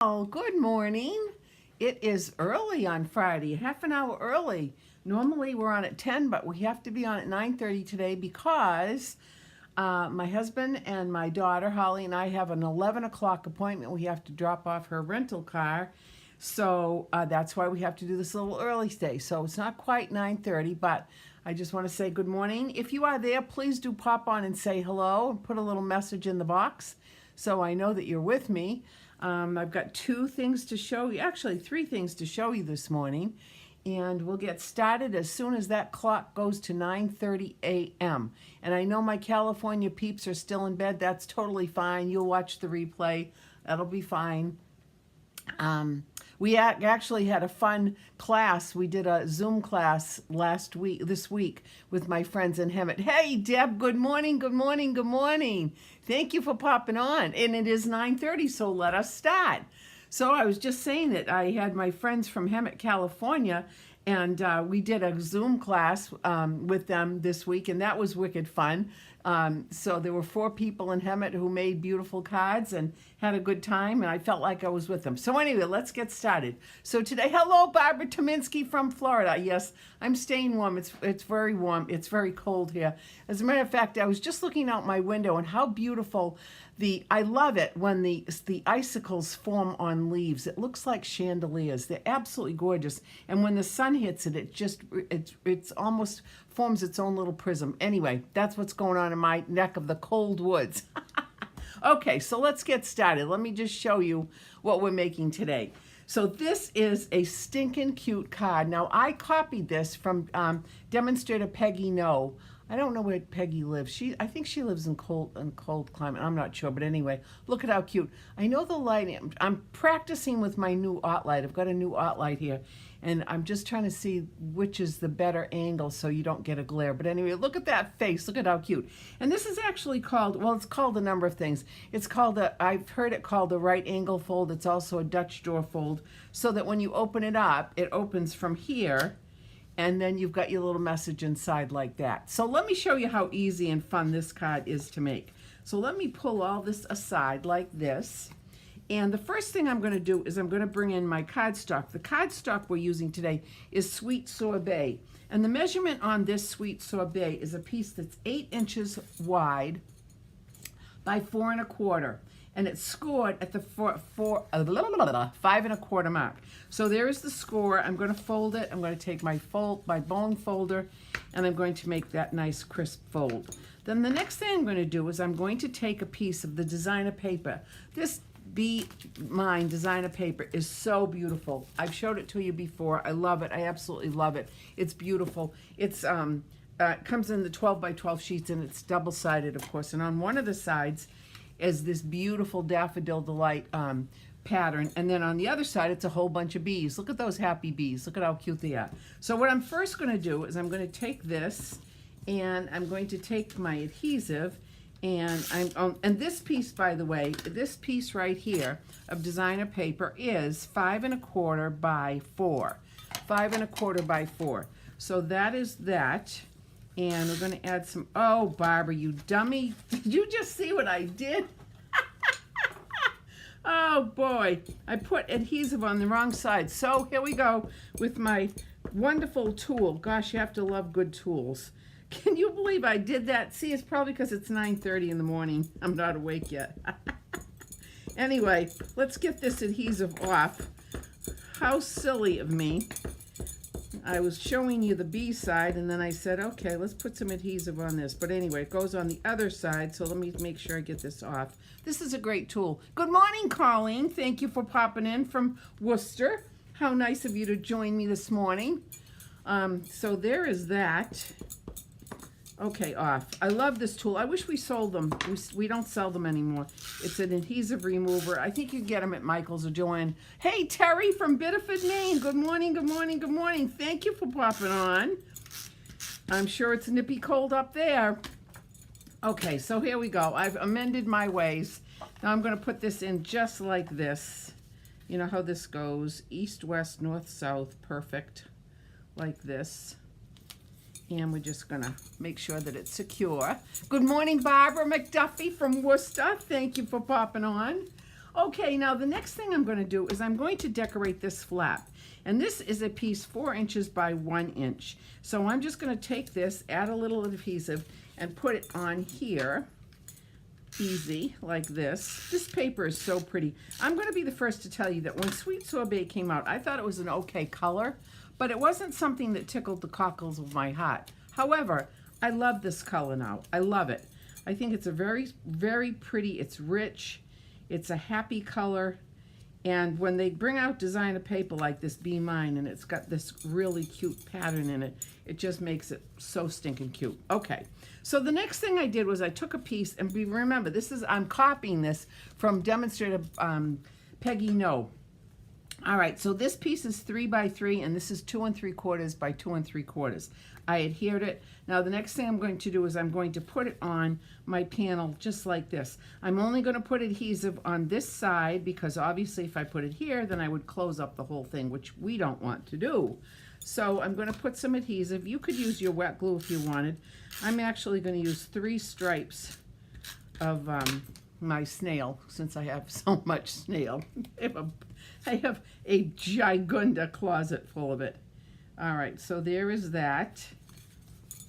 Oh, good morning. It is early on Friday, half an hour early. Normally we're on at 10, but we have to be on at 9:30 today because my husband and my daughter, Holly, and I have an 11 o'clock appointment. We have to drop off her rental car. So that's why we have to do this a little early today. So it's not quite 9:30, but I just want to say good morning. If you are there, please do pop on and say hello and put a little message in the box so I know that you're with me. I've got two things to show you, actually three things to show you this morning, and we'll get started as soon as that clock goes to 9:30 a.m. And I know my California peeps are still in bed. That's totally fine. You'll watch the replay. That'll be fine. We actually had a fun class. We did a Zoom class this week with my friends in Hemet. Hey, Deb, good morning, good morning, good morning. Thank you for popping on. And it is 9:30, so let us start. So I was just saying that I had my friends from Hemet, California, and we did a Zoom class with them this week, and that was wicked fun. So there were 4 people in Hemet who made beautiful cards and had a good time, and I felt like I was with them. So anyway, let's get started. So today, hello, Barbara Tominski from Florida. Yes, I'm staying warm. It's very warm. It's very cold here. As a matter of fact, I was just looking out my window and how beautiful I love it when the icicles form on leaves. It looks like chandeliers. They're absolutely gorgeous. And when the sun hits it, it's almost forms its own little prism. Anyway, that's what's going on in my neck of the cold woods. Okay, so let's get started. Let me just show you what we're making today. So this is a stinking cute card. Now, I copied this from demonstrator Peggy No. I don't know where Peggy lives. I think she lives in cold climate. I'm not sure, but anyway, look at how cute. I know the lighting. I'm practicing with my new art light. I've got a new art light here, and I'm just trying to see which is the better angle so you don't get a glare. But anyway, look at that face. Look at how cute. And this is actually called, well, it's called a number of things. It's called I've heard it called a right angle fold. It's also a Dutch door fold, so that when you open it up, it opens from here, and then you've got your little message inside like that. So let me show you how easy and fun this card is to make. So let me pull all this aside like this. And the first thing I'm going to do is I'm going to bring in my cardstock. The cardstock we're using today is Sweet Sorbet. And the measurement on this Sweet Sorbet is a piece that's 8 inches wide by 4 1/4. And it's scored at the 5 1/4 mark. So there's the score. I'm going to fold it. I'm going to take my bone folder, and I'm going to make that nice crisp fold. Then the next thing I'm going to do is I'm going to take a piece of the designer paper. This Be Mine designer paper is so beautiful. I've showed it to you before. I love it. I absolutely love it. It's beautiful. It comes in the 12 by 12 sheets, and it's double-sided, of course. And on one of the sides is this beautiful Daffodil Delight pattern, and then on the other side it's a whole bunch of bees. Look at those happy bees. Look at how cute they are. So what I'm first going to do is I'm going to take this, and I'm going to take my adhesive, and and this piece, by the way, this piece right here of designer paper is 5 1/4 by 4. 5 1/4 by 4. So that is that. And we're going to add some, oh, Barbara, you dummy. Did you just see what I did? Oh, boy. I put adhesive on the wrong side. So here we go with my wonderful tool. Gosh, you have to love good tools. Can you believe I did that? See, it's probably because it's 9:30 in the morning. I'm not awake yet. Anyway, let's get this adhesive off. How silly of me. I was showing you the B side, and then I said, okay, let's put some adhesive on this. But anyway, it goes on the other side, so let me make sure I get this off. This is a great tool. Good morning, Colleen. Thank you for popping in from Worcester. How nice of you to join me this morning. So there is that. Okay, off. I love this tool. I wish we sold them. We don't sell them anymore. It's an adhesive remover. I think you can get them at Michael's or Joann. Hey, Terry from Biddeford, Maine. Good morning, good morning, good morning. Thank you for popping on. I'm sure it's nippy cold up there. Okay, so here we go. I've amended my ways. Now I'm going to put this in just like this. You know how this goes. East, west, north, south. Perfect. Like this. And we're just gonna make sure that it's secure. Good morning, Barbara McDuffie from Worcester. Thank you for popping on. Okay, now the next thing I'm going to do is I'm going to decorate this flap. And this is a piece 4 inches by 1 inch. So I'm just going to take this, add a little adhesive, and put it on here. Easy, like this. This paper is so pretty. I'm going to be the first to tell you that when Sweet Sorbet came out, I thought it was an okay color, but it wasn't something that tickled the cockles of my heart. However, I love this color now. I love it. I think it's a very, very pretty. It's rich. It's a happy color. And when they bring out designer paper like this, Be Mine, and it's got this really cute pattern in it, it just makes it so stinking cute. Okay, so the next thing I did was I took a piece, and remember, I'm copying this from Demonstrator Peggy No. All right, so this piece is 3 by 3, and this is 2 3/4 by 2 3/4. I adhered it. Now the next thing I'm going to do is I'm going to put it on my panel just like this. I'm only going to put adhesive on this side because obviously if I put it here, then I would close up the whole thing, which we don't want to do. So I'm going to put some adhesive. You could use your wet glue if you wanted. I'm actually going to use 3 stripes of my snail, since I have so much snail. I have a gigunda closet full of it. All right, so there is that.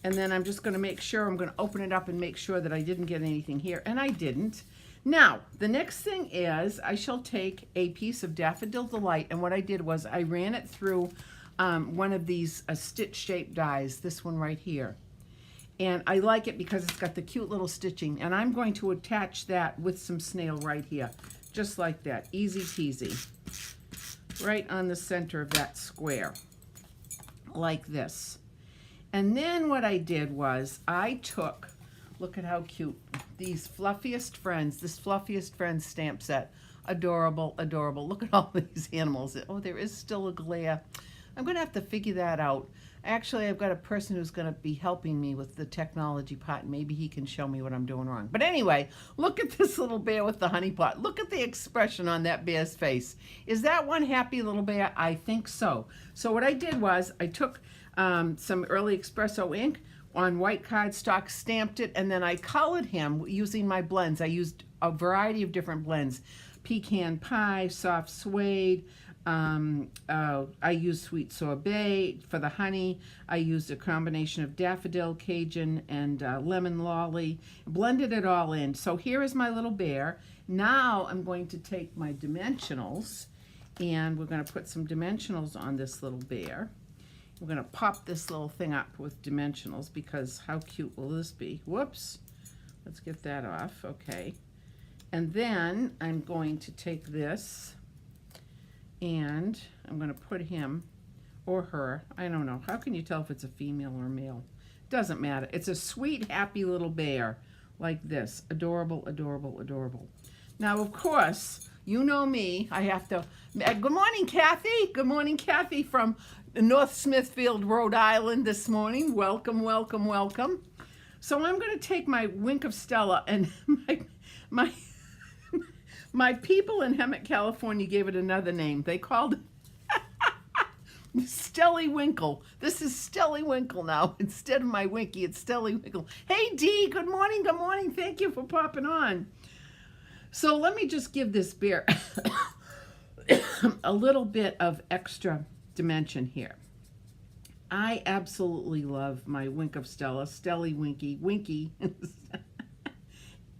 And then I'm just going to make sure, I'm going to open it up and make sure that I didn't get anything here. And I didn't. Now, the next thing is I shall take a piece of Daffodil Delight. And what I did was I ran it through one of these stitch-shaped dies, this one right here. And I like it because it's got the cute little stitching. And I'm going to attach that with some snail right here. Just like that. Easy peasy. Right on the center of that square. Like this. And then what I did was I took, look at how cute, these Fluffiest Friends, this Fluffiest Friends stamp set. Adorable, adorable. Look at all these animals. Oh, there is still a glare. I'm going to have to figure that out. Actually, I've got a person who's going to be helping me with the technology part. Maybe he can show me what I'm doing wrong. But anyway, look at this little bear with the honey pot. Look at the expression on that bear's face. Is that one happy little bear? I think so. So what I did was I took some early espresso ink on white cardstock, stamped it, and then I colored him using my blends. I used a variety of different blends. Pecan pie, soft suede, I used Sweet Sorbet for the honey. I used a combination of daffodil, Cajun, and lemon lolly. Blended it all in. So here is my little bear. Now I'm going to take my dimensionals, and we're going to put some dimensionals on this little bear. We're going to pop this little thing up with dimensionals because how cute will this be? Whoops. Let's get that off. Okay. And then I'm going to take this and I'm going to put him or her. I don't know. How can you tell if it's a female or a male? Doesn't matter. It's a sweet, happy little bear like this. Adorable, adorable, adorable. Now, of course, you know me. I have to... Good morning, Kathy. Good morning, Kathy from North Smithfield, Rhode Island this morning. Welcome, welcome, welcome. So I'm going to take my Wink of Stella and my people in Hemet, California gave it another name. They called it Stelly Winkle. This is Stelly Winkle now. Instead of my Winky, it's Stelly Winkle. Hey, Dee, good morning, good morning. Thank you for popping on. So let me just give this bear a little bit of extra dimension here. I absolutely love my Wink of Stella, Stelly Winky,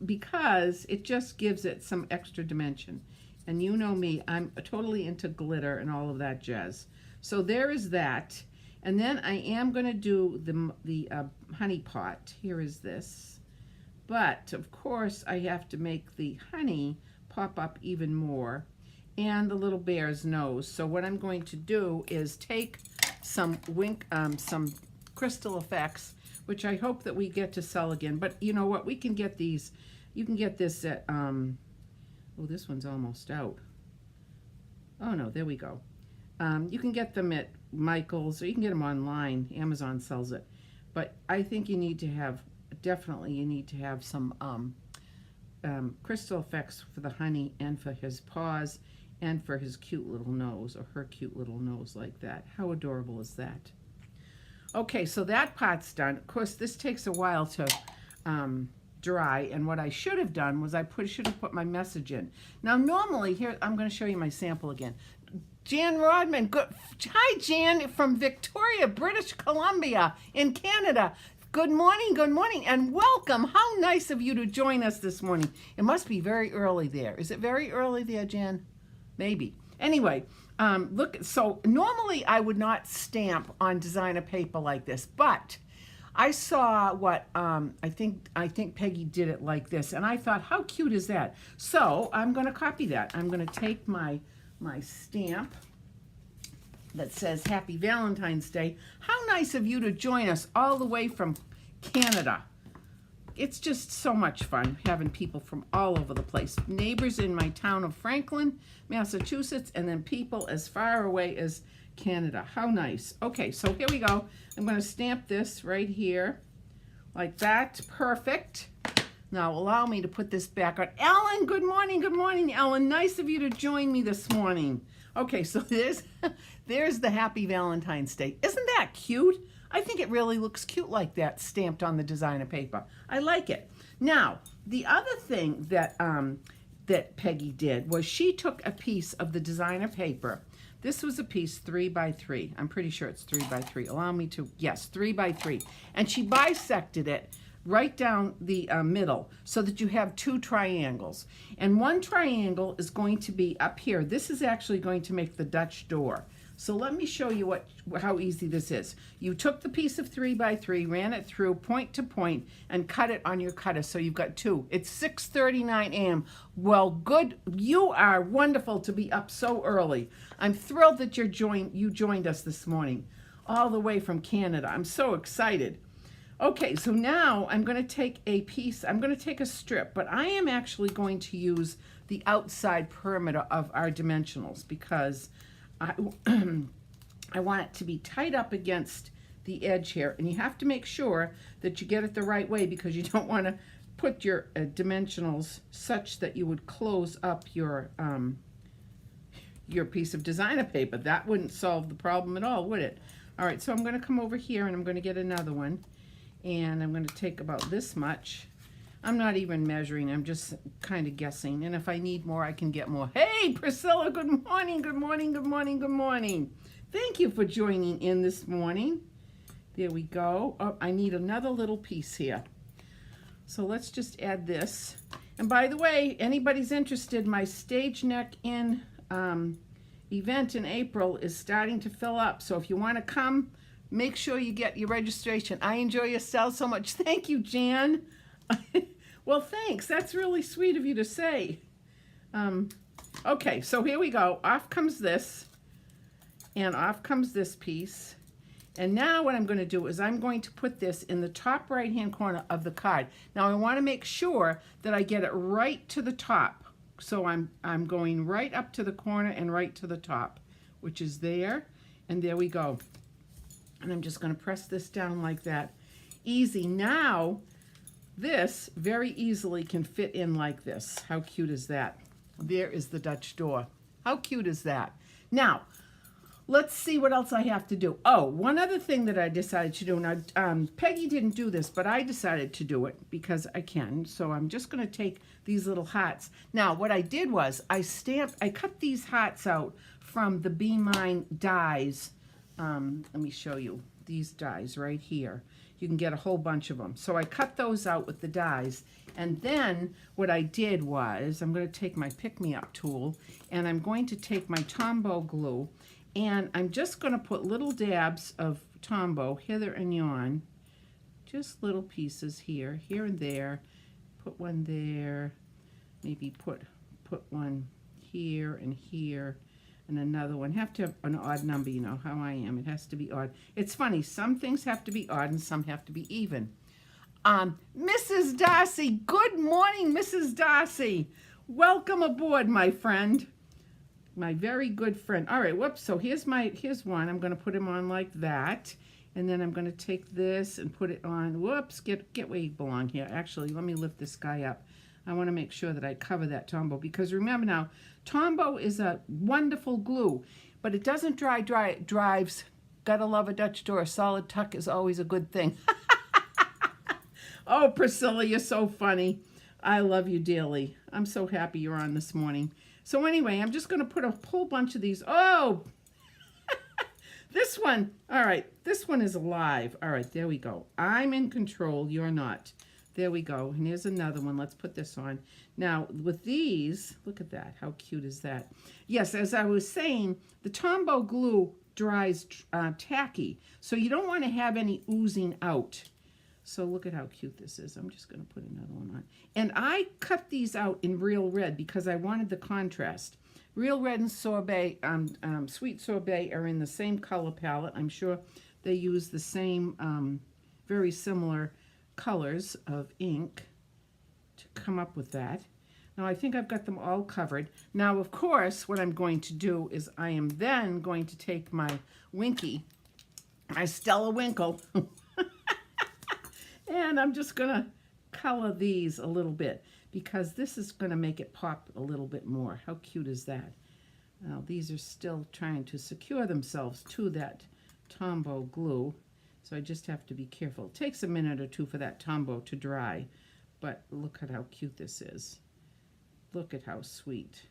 because it just gives it some extra dimension. And you know me, I'm totally into glitter and all of that jazz. So there is that. And then I am going to do the honey pot. Here is this. But, of course, I have to make the honey pop up even more. And the little bear's nose. So what I'm going to do is take some Crystal Effects, which I hope that we get to sell again. But you know what? We can get these. You can get this at, oh, this one's almost out. Oh, no, there we go. You can get them at Michael's, or you can get them online. Amazon sells it. But I think you need to have, definitely you need to have some Crystal Effects for the honey and for his paws and for his cute little nose, or her cute little nose like that. How adorable is that? Okay, so that part's done. Of course, this takes a while to dry, and what I should have done was should have put my message in. Now normally, here, I'm going to show you my sample again. Jan Rodman, hi Jan from Victoria, British Columbia in Canada. Good morning, and welcome. How nice of you to join us this morning. It must be very early there. Is it very early there, Jan? Maybe. Anyway, look, so normally I would not stamp on designer paper like this, but I saw what I think Peggy did it like this, and I thought, how cute is that? So I'm going to copy that. I'm going to take my stamp that says Happy Valentine's Day. How nice of you to join us all the way from Canada. It's just so much fun having people from all over the place. Neighbors in my town of Franklin, Massachusetts, and then people as far away as Canada. How nice. Okay, so here we go. I'm going to stamp this right here like that. Perfect. Now allow me to put this back on. Ellen, good morning, Ellen. Nice of you to join me this morning. Okay, so there's the Happy Valentine's Day. Isn't that cute? I think it really looks cute like that, stamped on the designer paper. I like it. Now, the other thing that Peggy did was she took a piece of the designer paper. This was a piece 3 by 3. I'm pretty sure it's 3 by 3. Allow me to, yes, 3 by 3. And she bisected it right down the middle so that you have 2 triangles. And one triangle is going to be up here. This is actually going to make the Dutch door. So let me show you how easy this is. You took the piece of 3 by 3, ran it through point to point, and cut it on your cutter. So you've got 2. It's 6:39 a.m. Well, good. You are wonderful to be up so early. I'm thrilled that you joined us this morning, all the way from Canada. I'm so excited. Okay, so now I'm going to take a piece. I'm going to take a strip, but I am actually going to use the outside perimeter of our dimensionals because I want it to be tight up against the edge here, and you have to make sure that you get it the right way because you don't want to put your dimensionals such that you would close up your piece of designer paper. That wouldn't solve the problem at all, would it? All right, so I'm going to come over here and I'm going to get another one, and I'm going to take about this much. I'm not even measuring, I'm just kind of guessing. And if I need more, I can get more. Hey, Priscilla, good morning. Thank you for joining in this morning. There we go. Oh, I need another little piece here. So let's just add this. And by the way, anybody's interested, my Stage Neck In event in April is starting to fill up. So if you want to come, make sure you get your registration. I enjoy your style so much. Thank you, Jan. Well, thanks. That's really sweet of you to say. Okay, so here we go. Off comes this, and off comes this piece. And now what I'm going to do is I'm going to put this in the top right-hand corner of the card. Now I want to make sure that I get it right to the top. So I'm going right up to the corner and right to the top, which is there. And there we go. And I'm just going to press this down like that. Easy. Now, this very easily can fit in like this. How cute is that? There is the Dutch door. How cute is that? Now, let's see what else I have to do. Oh, one other thing that I decided to do. Now, Peggy didn't do this, but I decided to do it because I can. So I'm just going to take these little hearts. Now, what I did was I cut these hearts out from the Be Mine dies. Let me show you these dies right here. You can get a whole bunch of them. So I cut those out with the dies. And then what I did was I'm going to take my pick-me-up tool and I'm going to take my Tombow glue and I'm just going to put little dabs of Tombow hither and yon. Just little pieces here, here and there. Put one there. Maybe put one here and here. And another one. Have to have an odd number, you know how I am. It has to be odd. It's funny, some things have to be odd and some have to be even. Mrs. Darcy, good morning, Mrs. Darcy. Welcome aboard, my friend. My very good friend. All right, whoops, so here's one. I'm going to put him on like that. And then I'm going to take this and put it on. Whoops, get where you belong here. Actually, let me lift this guy up. I want to make sure that I cover that Tombow because remember now, Tombow is a wonderful glue, but it doesn't dry. It drives. Gotta love a Dutch door. A solid tuck is always a good thing. Oh, Priscilla, you're so funny. I love you dearly. I'm so happy you're on this morning. So anyway, I'm just going to put a whole bunch of these. Oh, this one. All right, this one is alive. All right, there we go. I'm in control. You're not. There we go. And here's another one. Let's put this on. Now, with these, look at that. How cute is that? Yes, as I was saying, the Tombow glue dries tacky. So you don't want to have any oozing out. So look at how cute this is. I'm just going to put another one on. And I cut these out in real red because I wanted the contrast. Real red and sorbet, sweet sorbet are in the same color palette. I'm sure they use the same very similar colors of ink to come up with that. Now I think I've got them all covered. Now of course what I'm going to do is I am then going to take my Winky, my Stella Winkle, and I'm just going to color these a little bit because this is going to make it pop a little bit more. How cute is that? Now these are still trying to secure themselves to that Tombow glue. So I just have to be careful. It takes a minute or two for that Tombow to dry, but look at how cute this is. Look at how sweet.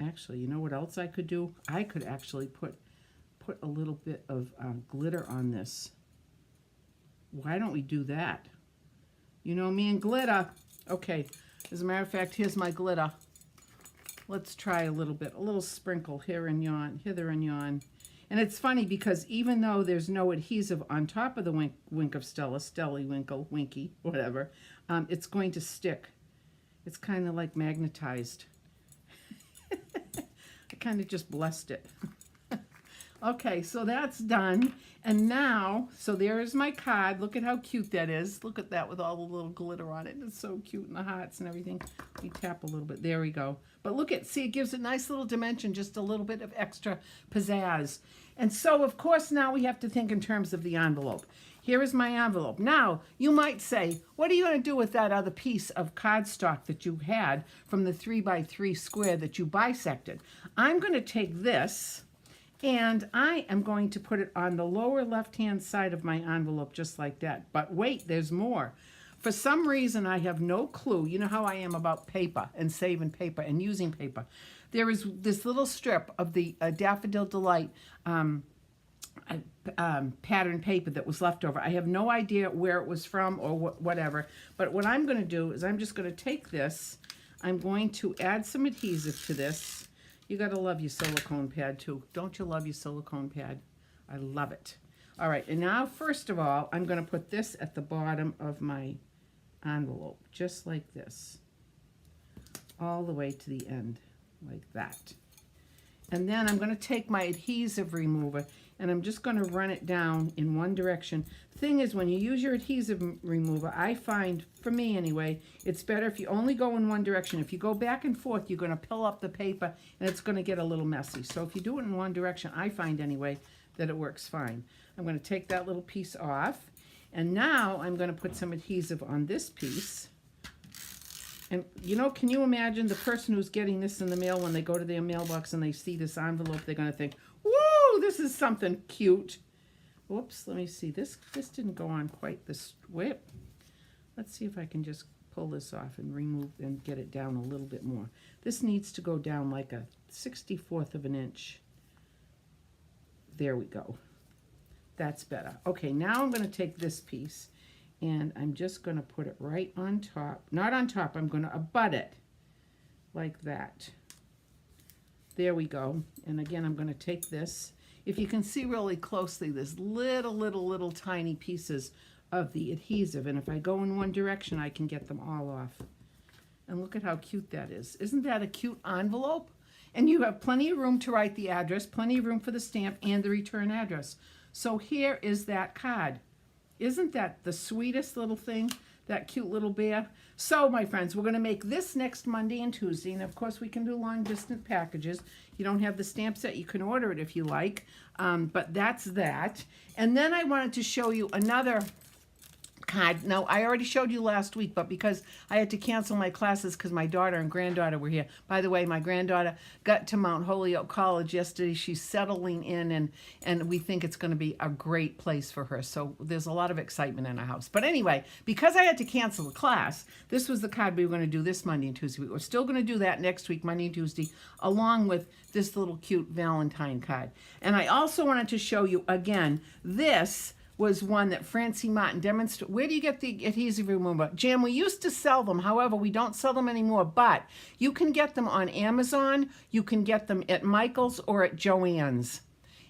Actually, you know what else I could do? I could actually put a little bit of glitter on this. Why don't we do that? You know me and glitter. Okay, as a matter of fact, here's my glitter. Let's try a little bit, a little sprinkle here and yon, hither and yon. And it's funny because even though there's no adhesive on top of the wink of Stella, Stelly, Winkle, Winky, whatever, it's going to stick. It's kind of like magnetized. I kind of just blessed it. Okay, so that's done. And now, so there's my card. Look at how cute that is. Look at that with all the little glitter on it. It's so cute, and the hearts and everything. We tap a little bit. There we go. But look at, see, it gives a nice little dimension, just a little bit of extra pizzazz. And so, of course, now we have to think in terms of the envelope. Here is my envelope. Now, you might say, what are you going to do with that other piece of cardstock that you had from the 3x3 square that you bisected? I'm going to take this, and I am going to put it on the lower left-hand side of my envelope just like that. But wait, there's more. For some reason, I have no clue. You know how I am about paper and saving paper and using paper. There is this little strip of the Daffodil Delight pattern paper that was left over. I have no idea where it was from or whatever. But what I'm going to do is I'm just going to take this. I'm going to add some adhesive to this. You got to love your silicone pad too. Don't you love your silicone pad? I love it. All right, and now first of all, I'm going to put this at the bottom of my envelope, just like this, all the way to the end, like that. And then I'm going to take my adhesive remover and I'm just going to run it down in one direction. Thing is, when you use your adhesive remover, I find, for me anyway, it's better if you only go in one direction. If you go back and forth, you're going to pill up the paper and it's going to get a little messy. So if you do it in one direction, I find anyway that it works fine. I'm going to take that little piece off. And now I'm going to put some adhesive on this piece. And, you know, can you imagine the person who's getting this in the mail when they go to their mailbox and they see this envelope, they're going to think, woo, this is something cute. Whoops, let me see. This didn't go on quite this way. Let's see if I can just pull this off and remove and get it down a little bit more. This needs to go down like a 64th of an inch. There we go. That's better. Okay, now I'm going to take this piece and I'm just going to put it right on top. Not on top, I'm going to abut it like that. There we go. And again, I'm going to take this. If you can see really closely, there's little tiny pieces of the adhesive. And if I go in one direction, I can get them all off. And look at how cute that is. Isn't that a cute envelope? And you have plenty of room to write the address, plenty of room for the stamp and the return address. So here is that card. Isn't that the sweetest little thing? That cute little bear. So, my friends, we're going to make this next Monday and Tuesday. And, of course, we can do long-distance packages. You don't have the stamp set. You can order it if you like. But that's that. And then I wanted to show you another card. Now, I already showed you last week, but because I had to cancel my classes because my daughter and granddaughter were here. By the way, my granddaughter got to Mount Holyoke College yesterday. She's settling in, and we think it's going to be a great place for her. So there's a lot of excitement in our house. But anyway, because I had to cancel the class, this was the card we were going to do this Monday and Tuesday. We're still going to do that next week, Monday and Tuesday, along with this little cute Valentine card. And I also wanted to show you, again, this was one that Francie Martin demonstrated. Where do you get the adhesive remover? Jan, we used to sell them. However, we don't sell them anymore, but you can get them on Amazon. You can get them at Michael's or at Joann's.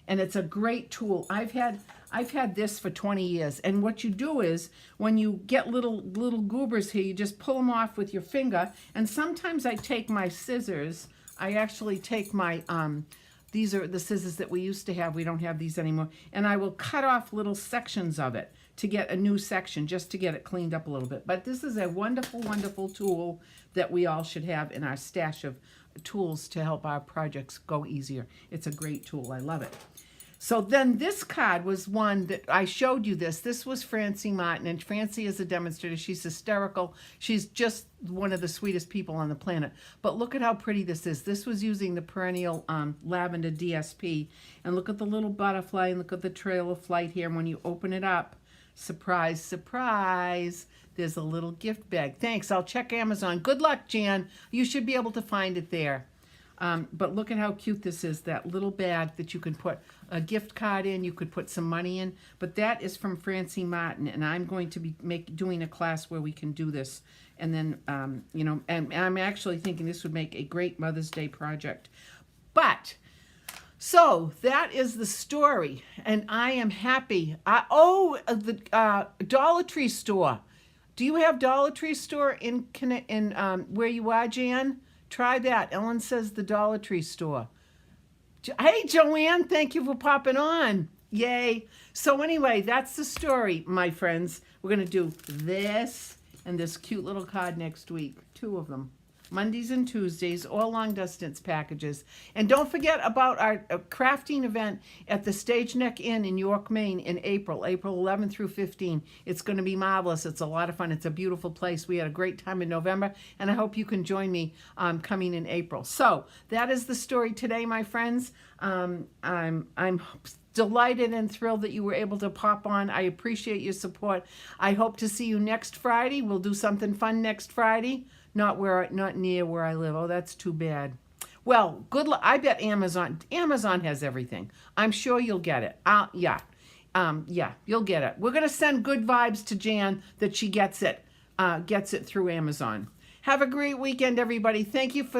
And it's a great tool. I've had this for 20 years. And what you do is when you get little goobers here, you just pull them off with your finger. And sometimes I take my scissors. I actually take my these are the scissors that we used to have. We don't have these anymore. And I will cut off little sections of it to get a new section, just to get it cleaned up a little bit. But this is a wonderful, wonderful tool that we all should have in our stash of tools to help our projects go easier. It's a great tool. I love it. So then this card was one that I showed you this. This was Francie Martin, and Francie is a demonstrator. She's hysterical. She's just one of the sweetest people on the planet. But look at how pretty this is. This was using the perennial lavender DSP. And look at the little butterfly, and look at the trail of flight here. And when you open it up, surprise, surprise, there's a little gift bag. Thanks. I'll check Amazon. Good luck, Jan. You should be able to find it there. But look at how cute this is, that little bag that you can put a gift card in, you could put some money in. But that is from Francie Martin, and I'm going to be doing a class where we can do this. And then, you know, and I'm actually thinking this would make a great Mother's Day project. But, so that is the story, and I am happy. The Dollar Tree store. Do you have Dollar Tree store in where you are, Jan? Try that. Ellen says the Dollar Tree store. Hey, Joanne, thank you for popping on. Yay. So anyway, that's the story, my friends. We're going to do this and this cute little card next week. 2 of them. Mondays and Tuesdays, all long distance packages. And don't forget about our crafting event at the Stage Neck Inn in York, Maine in April 11 through 15. It's going to be marvelous. It's a lot of fun. It's a beautiful place. We had a great time in November, and I hope you can join me coming in April. So that is the story today, my friends. I'm delighted and thrilled that you were able to pop on. I appreciate your support. I hope to see you next Friday. We'll do something fun next Friday. Not near where I live. Oh, that's too bad. Well, good luck. I bet Amazon has everything. I'm sure you'll get it. Yeah, you'll get it. We're gonna send good vibes to Jan that she gets it through Amazon. Have a great weekend, everybody. Thank you for